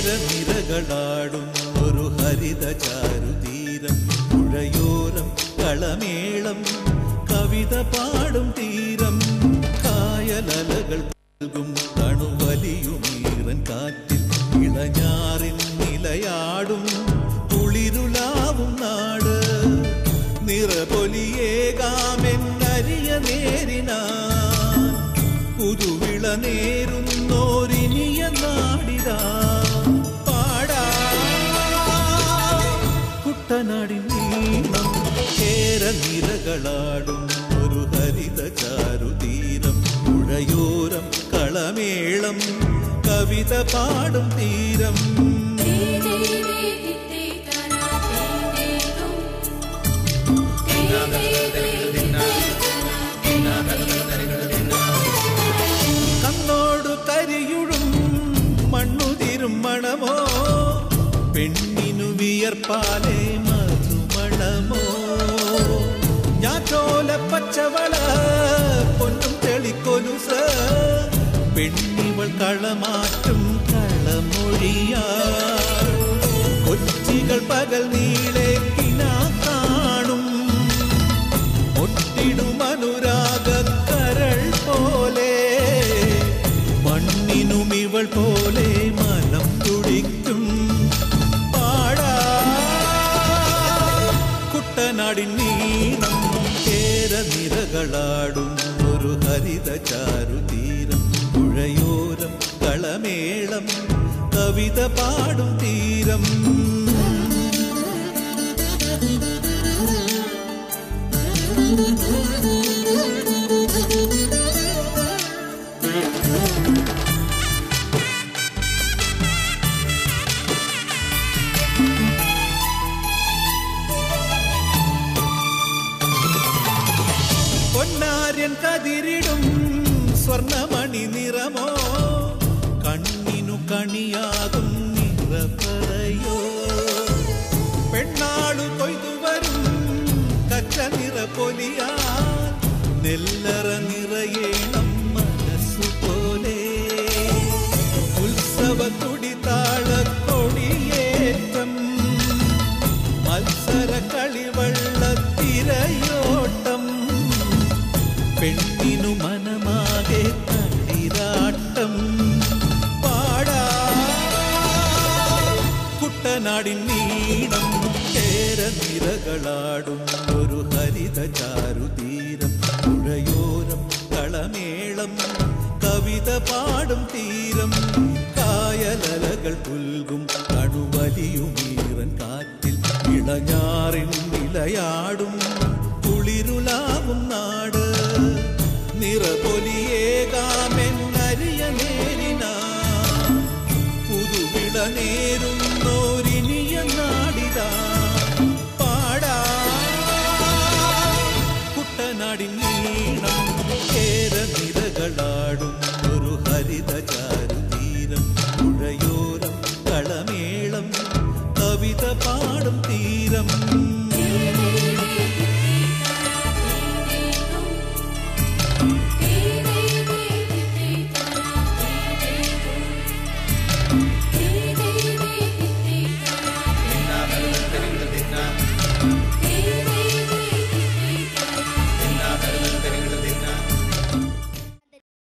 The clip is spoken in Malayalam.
കേരനിരകളാടും ഒരു ഹരിത ചാരുതീരം പുഴയോരം കളമേളം കവിത പാടും തീരം കായലലകൾ നൽകും തണുവലിയുമീറൻ കാറ്റിൽ ഇളഞ്ഞാറിൻ നിലയാടും കുളിരുലാവും നാട് നിറപൊലിയേകാമെന്നരിയ നേരിനാ പുതുവിള നേരുന്നോരിനിയ നാടിതാ പാടാ കുട്ടനാടിൻ നീളം കേരനിരകളാടും ഒരു ഹരിത ചാരുതീരം പുഴയോരം കളമേളം കവിത പാടും തീരം കണ്ണോടു കരിയുഴും മണ്ണുതിരും മണമോ പെണ്ണിനു വിയർപ്പാലേ മധുമണമോ ഞാറ്റോല പച്ചവള പൊന്നും തെളിക്കൊലുസ പെണ്ണിവൾ കളമാറ്റും കളമൊഴിയാ കൊച്ചികൾ പകൽ നീളെ കിനാ കാണും ഒട്ടിടും അനുരാഗ കരൾ പോലെ മണ്ണിനും ഇവൾ പോലെ മനം തുടിക്കും പാടാ കുട്ടനാടിൻ നീളം കേരനിരകളാടും ഒരു ഹരിത ചാരുതീരം പുഴയോരം കളമേളം കവിത പാടും തീരം പൊന്നാര്യൻ കതിരിടും സ്വർണമണി നിറമോ കണ്ണിനു കണിയാകും നിറപ്പറയോ പെണ്ണാളു കൊയ്തുവരും കച്ച നിറപ്പൊലിയാ നെല്ലറ നിറയേണം മനസ്സുപോലെ ഉത്സവ തുടിതാള കൊടിയേറ്റം മത്സര കളിവള്ള തിരയോട്ടം പെണ്ണിനു മനമാകെ തളിരാട്ടം പാടാ കുട്ടനാടിൻ നീളം കേരനിരകളാടും ഒരു ഹരിത ചാരുതീരം പുഴയോരം കളമേളം കവിത പാടും തീരം കായലലകൾ പുൽകും കടുവലിയുമീറൻ കാറ്റിൽ ഇളഞ്ഞാറിൻ നിലയാടും കുളിരുലാവും നാട് നിറപൊലിയേകാമെന്നരിയ നേരിനാ പുതുവിള നേരുന്നോരിനിയ നാടിതാ പാടാ കുട്ടനാടിൻ നീളം കേരനിരകളാടും ഒരു ഹരിത ചാരുതീരം പുഴയോരം കളമേളം കവിത പാടും തീരം